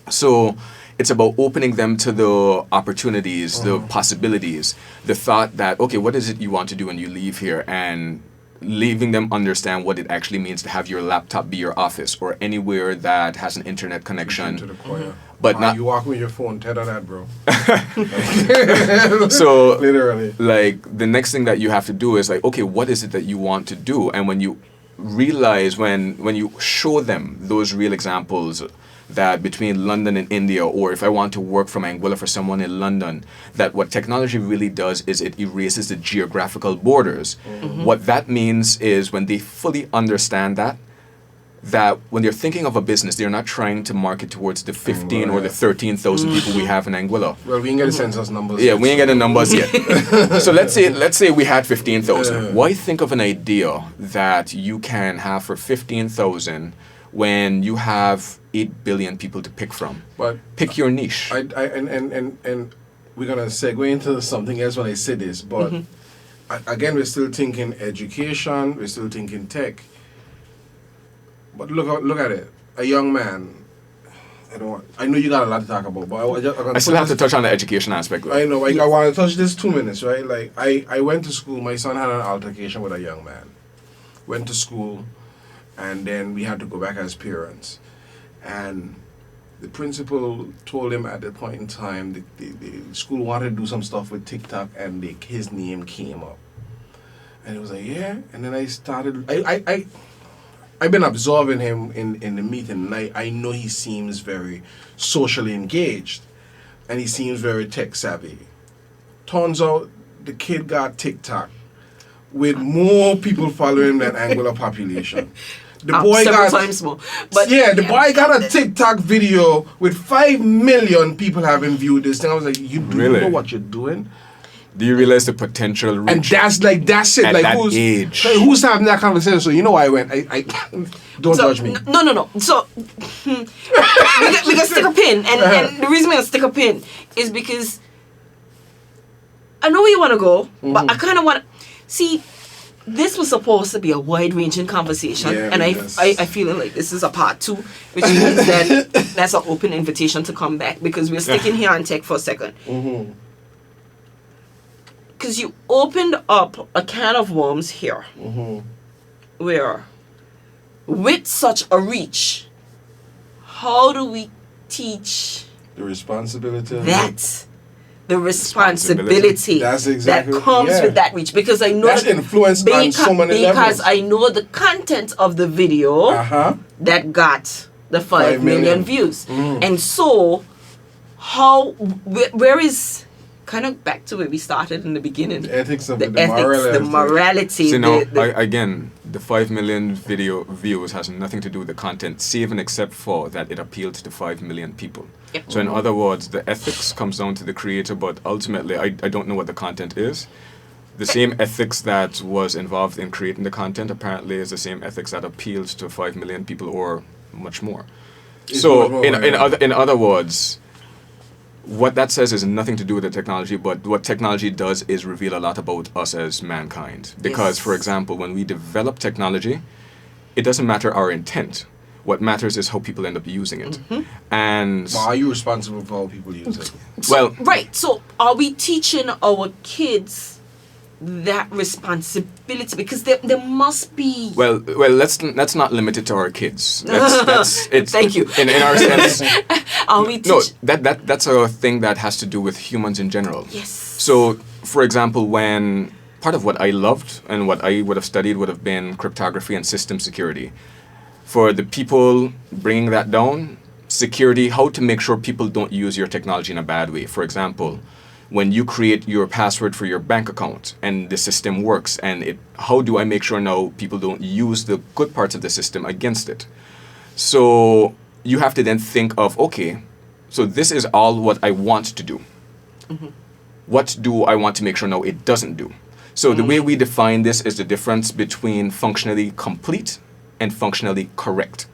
So it's about opening them to the opportunities, the possibilities, the thought that, okay, what is it you want to do when you leave here? And leaving them understand what it actually means to have your laptop be your office or anywhere that has an internet connection. To the choir. But not you walk with your phone, tether that, bro. So literally, like the next thing that you have to do is like, okay, what is it that you want to do? And when you realize, when you show them those real examples, that between London and India, or if I want to work from Anguilla for someone in London, that what technology really does is it erases the geographical borders. What that means is when they fully understand that when they're thinking of a business, they're not trying to market towards the 15 or the 13,000 people we have in Anguilla. Well, we ain't get the census numbers. Yeah, we ain't getting numbers yet. So let's say we had 15,000. Why think of an idea that you can have for 15,000 when you have 8 billion people to pick from? But pick your niche. and we're gonna segue into something else when I say this, but again, we're still thinking education, we're still thinking tech. But look at it. A young man. I know you got a lot to talk about, but I still have to touch on the education aspect. Though. I know. I want to touch this 2 minutes, right? Like I went to school. My son had an altercation with a young man. Went to school, and then we had to go back as parents, and the principal told him at that point in time the school wanted to do some stuff with TikTok, and his name came up, and he was like, yeah. And then I started. I've been observing him in the meeting, and I know he seems very socially engaged, and he seems very tech savvy. Turns out the kid got TikTok with more people following than Angular population. The boy several got times more. But the boy got a TikTok video with 5 million people having viewed this thing. I was like, you do Really? know what you're doing? Do you realize the potential reach? And that's it. At like that who's age. like, who's having that conversation? So you know why I went. I don't judge me. No. So we can stick a pin, and the reason we're gonna stick a pin is because I know where you want to go, but I kind of want to see. This was supposed to be a wide-ranging conversation, Yeah, and yes. I feel like this is a part 2, which means that that's an open invitation to come back, because we're sticking here on tech for a second. Because you opened up a can of worms here, where with such a reach, how do we teach The responsibility of that? The responsibility That's exactly that comes yeah. with that reach, because I know That's influenced on so many because levels. I know the content of the video that got the 5 million views, and so where is kind of back to where we started in the beginning? The ethics of the the ethics, morality. the morality. See, now, the- again, the 5 million video views has nothing to do with the content, save and except for that it appealed to 5 million people. Yep. So in other words, the ethics comes down to the creator, but ultimately, I don't know what the content is. The same ethics that was involved in creating the content apparently is the same ethics that appeals to 5 million people or much more. It's So much more, yeah. in other words, what that says is nothing to do with the technology, but what technology does is reveal a lot about us as mankind. Because, Yes. for example, when we develop technology, it doesn't matter our intent. What matters is how people end up using it. And, Well, are you responsible for how people use it? well, right. So are we teaching our kids that responsibility? Because there must be. well, let's not limit it to our kids. That's it's Thank you. In our sense, Are we no, teaching? that's a thing that has to do with humans in general. Yes. So, for example, when part of what I loved and what I would have studied would have been cryptography and system security. For the people bringing that down, security, how to make sure people don't use your technology in a bad way. For example, when you create your password for your bank account and the system works, and how do I make sure now people don't use the good parts of the system against it? So you have to then think of, okay, so this is all what I want to do. What do I want to make sure now it doesn't do? So the way we define this is the difference between functionally complete and functionally correct.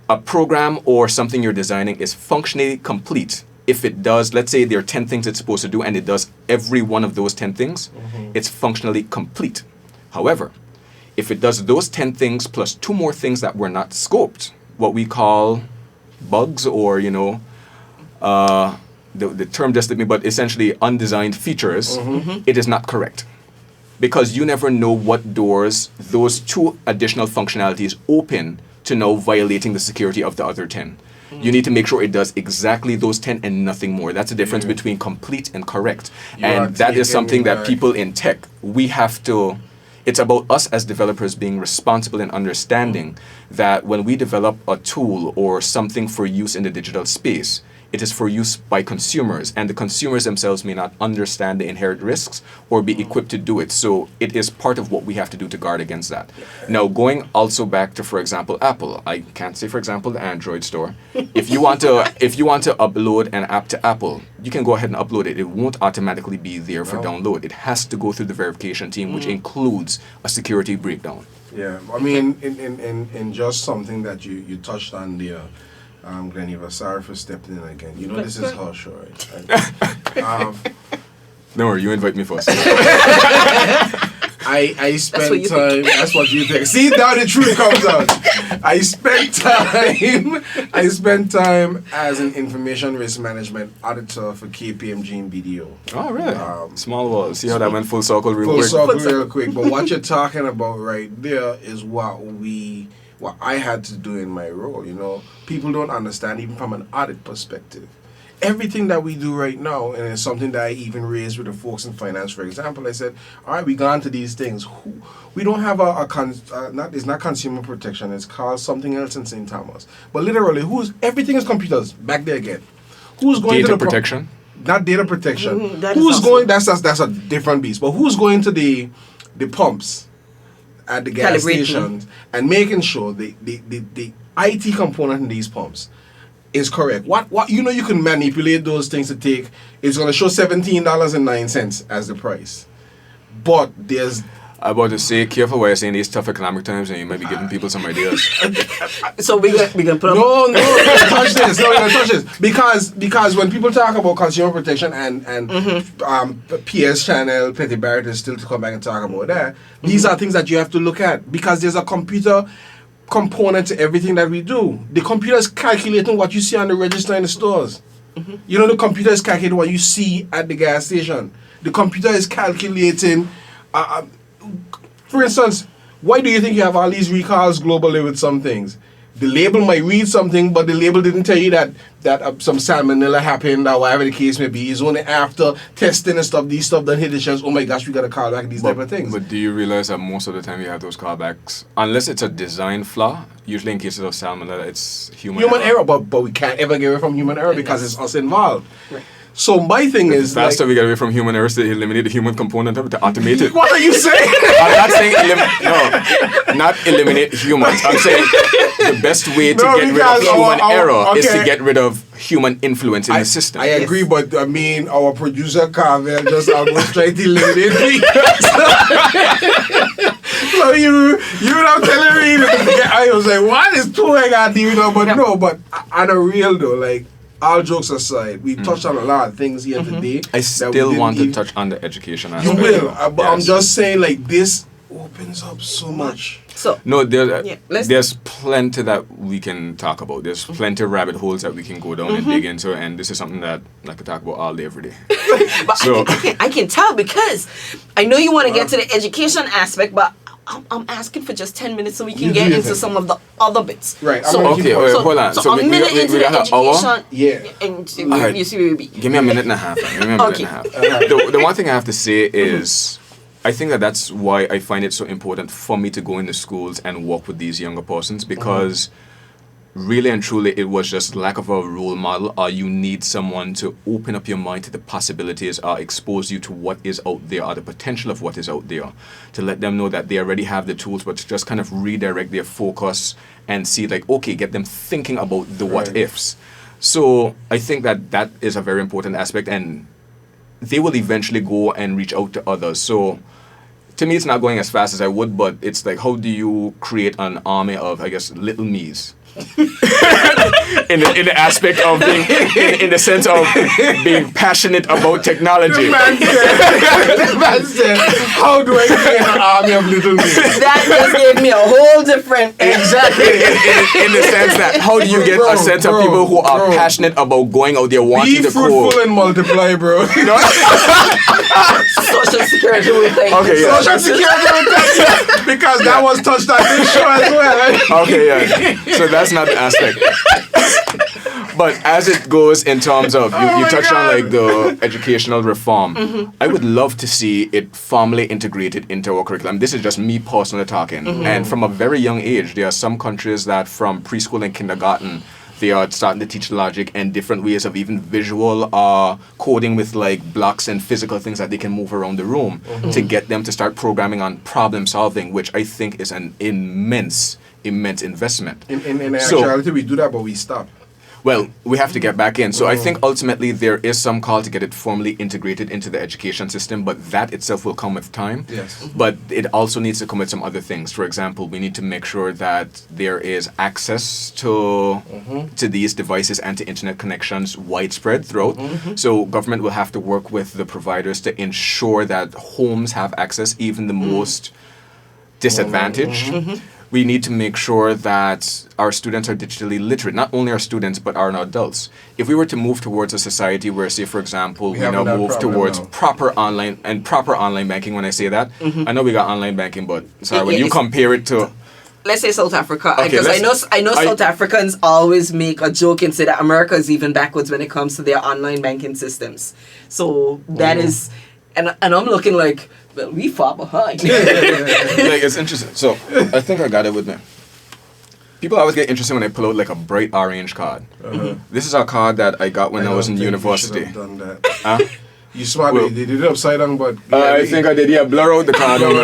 A program or something you're designing is functionally complete if it does, let's say there are 10 things it's supposed to do and it does every one of those 10 things, it's functionally complete. However, if it does those 10 things plus 2 more things that were not scoped, what we call bugs or, the term just hit me, but essentially undesigned features, it is not correct. Because you never know what doors those 2 additional functionalities open to now violating the security of the other 10. You need to make sure it does exactly those 10 and nothing more. That's the difference between complete and correct. You are And that is something taking, that people in tech, we have to, it's about us as developers being responsible and understanding that when we develop a tool or something for use in the digital space, it is for use by consumers, and the consumers themselves may not understand the inherent risks or be equipped to do it. So it is part of what we have to do to guard against that. Now, going also back to, for example, Apple. I can't say, for example, the Android store. If you want to upload an app to Apple, you can go ahead and upload it. It won't automatically be there for download. It has to go through the verification team, which includes a security breakdown. Yeah, I mean, in just something that you touched on there, Gleneva, sorry for stepping in again. You know this is her show, right? Don't worry, you invite me first. I spent what you time. think. That's what you think. See, now the truth comes out. I spent time as an information risk management auditor for KPMG and BDO. Oh, really? Small world. See how that went full circle real Full quick? circle real quick. But what you're talking about right there is what I had to do in my role. You know, people don't understand even from an audit perspective. Everything that we do right now, and it's something that I even raised with the folks in finance, for example, I said, all right, we gone to these things. We don't have it's not consumer protection, it's called something else in St. Thomas. But literally, everything is computers, back there again. Who's going Data to the protection? Not data protection. That is Who's awesome. going, that's a different beast, but who's going to the pumps at the gas Calibrating. stations and making sure the IT component in these pumps is correct. What you know, you can manipulate those things to take. It's gonna show $17.09 as the price, but there's I'm about to say, careful what you're saying these tough economic times, and you might be giving people some ideas. So we gonna put up. no don't touch this. No, don't touch this because when people talk about consumer protection and PS Channel, Petty Barrett is still to come back and talk about that. These are things that you have to look at because there's a computer component to everything that we do. The computer is calculating what you see on the register in the stores. You know, the computer is calculating what you see at the gas station. The computer is calculating, for instance, why do you think you have all these recalls globally with some things? The label might read something, but the label didn't tell you that some salmonella happened or whatever the case may be. It's only after testing and stuff, these stuff done hit the shelves. Oh my gosh, we got to call back these type of things. But do you realize that most of the time you have those callbacks, unless it's a design flaw, usually in cases of salmonella, it's human error, but we can't ever get away from human error because it's us involved. Right. So my thing is, The faster we get away from human errors, to eliminate the human component of it, to automate it. what are you saying? I'm not saying not eliminate humans. I'm saying the best way to No, get rid of because human error is to okay. get rid of human influence in the system. I agree, but I mean, our producer Carvel just almost tried to eliminate me. So you not telling me that I was like, what is too I got you know? But no, but on a real though, like all jokes aside, we touched on a lot of things here today. I that we still didn't want to even- touch on the education You aspect. will, but I'm Yes. just saying like this opens up so much. So No, Yeah, let's- there's plenty that we can talk about. There's plenty of rabbit holes that we can go down and dig into, and this is something that I could talk about all day, every day. but So- I can tell because I know you want to get to the education aspect, but I'm asking for just 10 minutes so we You can do get your into thing. some of the other bits. Right, I'm So, gonna keep Okay, going. wait, hold on. So, So a we minute got- into we the got an hour? education. Yeah. And Alright. you see where we be. Give me a minute and a half. Give me a minute Okay. and a half. The one thing I have to say is, I think that's why I find it so important for me to go into schools and work with these younger persons, because really and truly it was just lack of a role model, or you need someone to open up your mind to the possibilities or expose you to what is out there or the potential of what is out there, to let them know that they already have the tools, but to just kind of redirect their focus and see like, okay, get them thinking about the what Right. ifs. So I think that is a very important aspect, and they will eventually go and reach out to others. So to me, it's not going as fast as I would, but it's like, how do you create an army of, I guess, little me's? in the aspect of being, in the sense of being passionate about technology. The man said, how do I create an army of little men? That just gave me a whole different. Exactly. In the sense that, how do you get a sense of people who are passionate about going out there wanting Be to fruitful code? and multiply, bro. Social security will think. Okay, yeah. Social security will tell you, because that was touched on this show as well. Right? Okay, yeah. So that's not the aspect. But as it goes in terms of, you my touched on God. like the educational reform, I would love to see it formally integrated into our curriculum. This is just me personally talking. And from a very young age, there are some countries that from preschool and kindergarten, they are starting to teach logic and different ways of even visual coding with like blocks and physical things that they can move around the room to get them to start programming on problem solving, which I think is an immense investment. In So- actuality, we do that, but we stop. Well, we have to get back in. So I think ultimately there is some call to get it formally integrated into the education system, but that itself will come with time. Yes. But it also needs to come with some other things. For example, we need to make sure that there is access to these devices and to internet connections widespread throughout. So government will have to work with the providers to ensure that homes have access, even the most disadvantaged. We need to make sure that our students are digitally literate. Not only our students, but our adults. If we were to move towards a society where, say, for example, we now move towards proper online banking. When I say that, I know we got online banking, but sorry, when you compare it to, let's say South Africa, Okay, because I know South Africans always make a joke and say that America is even backwards when it comes to their online banking systems. So that is, and I'm looking like, well, we far behind. like, it's interesting. So I think I got it with me. People always get interested when I pull out like a bright orange card. This is a card that I got when I was in university. You should have done that. You smart. They did it upside down, but I think I did. Yeah, blur out the card. Don't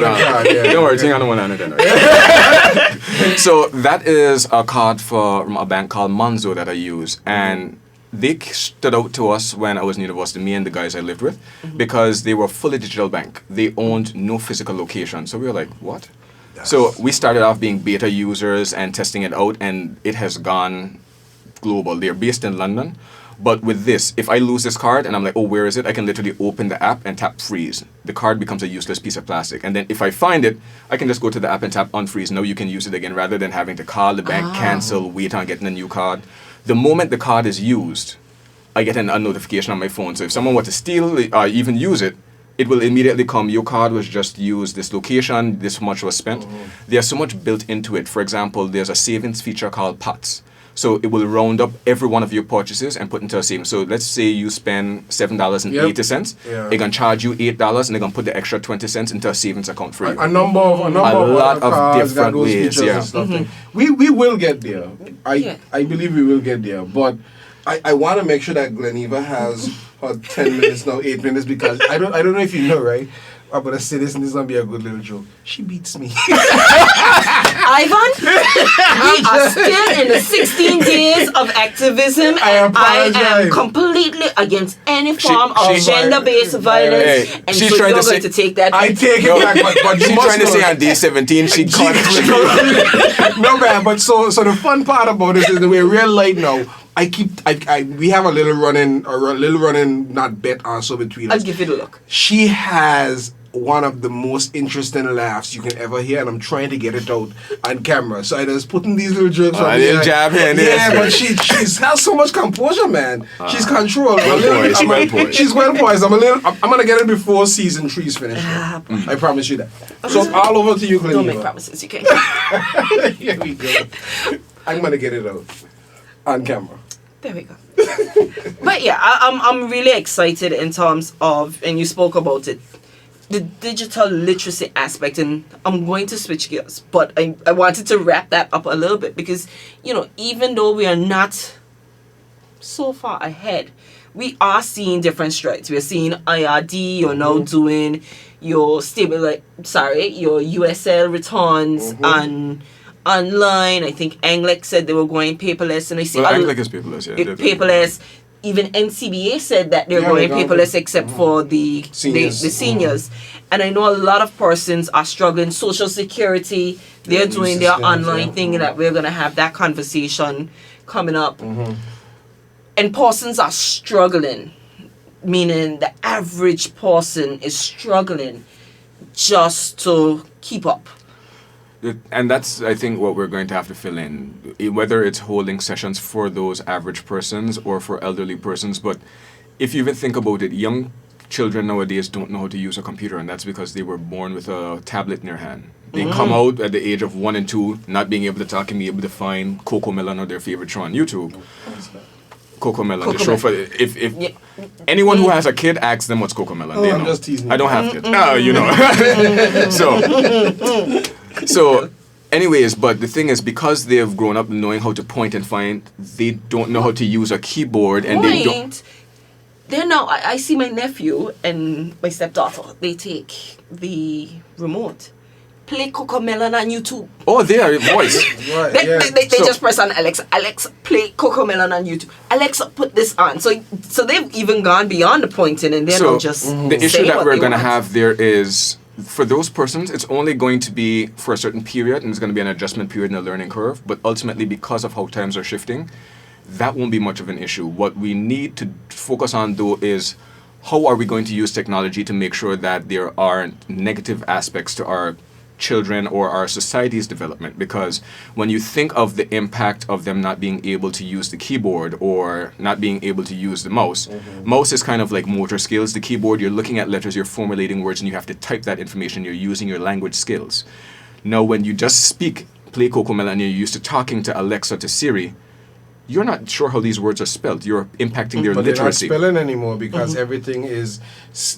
worry, thing I don't want to do it. So that is a card from a bank called Monzo that I use, and they stood out to us when I was in university, me and the guys I lived with, because they were fully digital bank. They owned no physical location. So we were like, what? So we started off being beta users and testing it out, and it has gone global. They're based in London. But with this, if I lose this card and I'm like, oh, where is it? I can literally open the app and tap freeze. The card becomes a useless piece of plastic. And then if I find it, I can just go to the app and tap unfreeze. Now you can use it again rather than having to call the bank, cancel, wait on getting a new card. The moment the card is used, I get a notification on my phone. So if someone were to steal or even use it, it will immediately come, your card was just used, this location, this much was spent. There's so much built into it. For example, there's a savings feature called POTS. So it will round up every one of your purchases and put into a savings. So let's say you spend $7.80. They're going to charge you $8 and they're going to put the extra 20 cents into a savings account for you. A lot of different ways. Yeah. We will get there. I believe we will get there. But I want to make sure that Gleneva has her 10 minutes now, 8 minutes, because I don't know if you know, right? I'm going to say this and this is going to be a good little joke. She beats me. Ivan, we are still in the 16 days of activism, and I am completely against any form of gender-based violence, and she's so trying you're to going to take that. I take it back, but she's trying to say on day 17 she caught it. No, man, but so the fun part about this is that we're real late now. We have a little running not bet also between us. I'll give it a look. She has one of the most interesting laughs you can ever hear, and I'm trying to get it out on camera. So I was putting these little jokes on. I didn't jab her in there. Yeah, but she has so much composure, man. She's controlled. She's well poised. I'm gonna get it before season 3 is finished. I promise you that. So all over to you, Gleneva. Don't make promises, you can't. Here we go. I'm gonna get it out on camera. There we go. But yeah, I'm really excited in terms of, and you spoke about it, the digital literacy aspect, and I'm going to switch gears, but I wanted to wrap that up a little bit because, even though we are not so far ahead, we are seeing different strides. We're seeing IRD, you're now doing your your USL returns and online. I think ANGLEC said they were going paperless, and I see ANGLEC is paperless, yeah. Paperless. Even NCBA said that they're going paperless except for the seniors. And I know a lot of persons are struggling. Social Security, they're doing their online thing, that we're going to have that conversation coming up. And persons are struggling, meaning the average person is struggling just to keep up. And that's, I think, what we're going to have to fill in, whether it's holding sessions for those average persons or for elderly persons. But if you even think about it, young children nowadays don't know how to use a computer, and that's because they were born with a tablet in their hand. They come out at the age of 1 and 2, not being able to talk and be able to find Coco Melon or their favorite show on YouTube. Coco Melon, the show for if anyone who has a kid asks them what's Coco Melon, they know. I'm just teasing. I don't have kids. So, anyways, but the thing is, because they have grown up knowing how to point and find, they don't know how to use a keyboard, and they don't. They're now. I see my nephew and my stepdaughter. They take the remote, play Cocomelon on YouTube. Oh, they are voice. Right, They, yeah. they So- just press on Alexa. Alexa, play Cocomelon on YouTube. Alexa, put this on. So they've even gone beyond the pointing, and they're So not just the issue saying that what we're they going to want. have there is, for those persons, it's only going to be for a certain period, and it's going to be an adjustment period and a learning curve. But ultimately, because of how times are shifting, that won't be much of an issue. What we need to focus on, though, is how are we going to use technology to make sure that there aren't negative aspects to our children or our society's development? Because when you think of the impact of them not being able to use the keyboard or not being able to use the mouse, mouse is kind of like motor skills. The keyboard, you're looking at letters, you're formulating words, and you have to type that information. You're using your language skills. Now, when you just speak, play Cocomelon, and you're used to talking to Alexa, to Siri, you're not sure how these words are spelled. You're impacting their But they're not literacy. spelling anymore because everything is,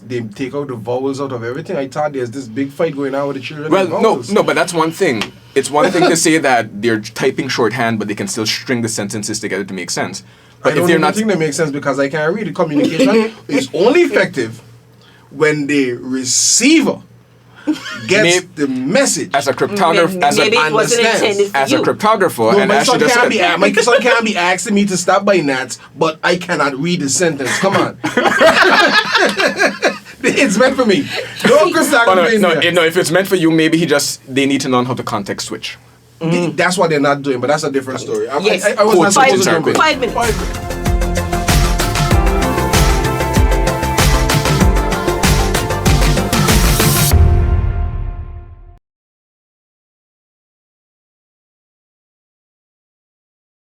they take out the vowels out of everything. I thought there's this big fight going on with the children. Well, and no, vowels. no, but that's one thing. It's one thing to say that they're typing shorthand, but they can still string the sentences together to make sense. But I don't if they're even not, think that makes sense because I can't read. The communication is only effective when the receiver gets Maybe- the message. as a cryptographer, Maybe it wasn't understands. intended for as you. a cryptographer, No, and my as she son just can't said, be. My son can't be asking me to stop by Nats, but I cannot read the sentence. Come on, it's meant for me. No, Chris, oh, no, if it's meant for you, maybe they need to learn how to context switch. That's what they're not doing, but that's a different story. Yes. I was not Code supposed switching to jump in. circuit. 5 minutes.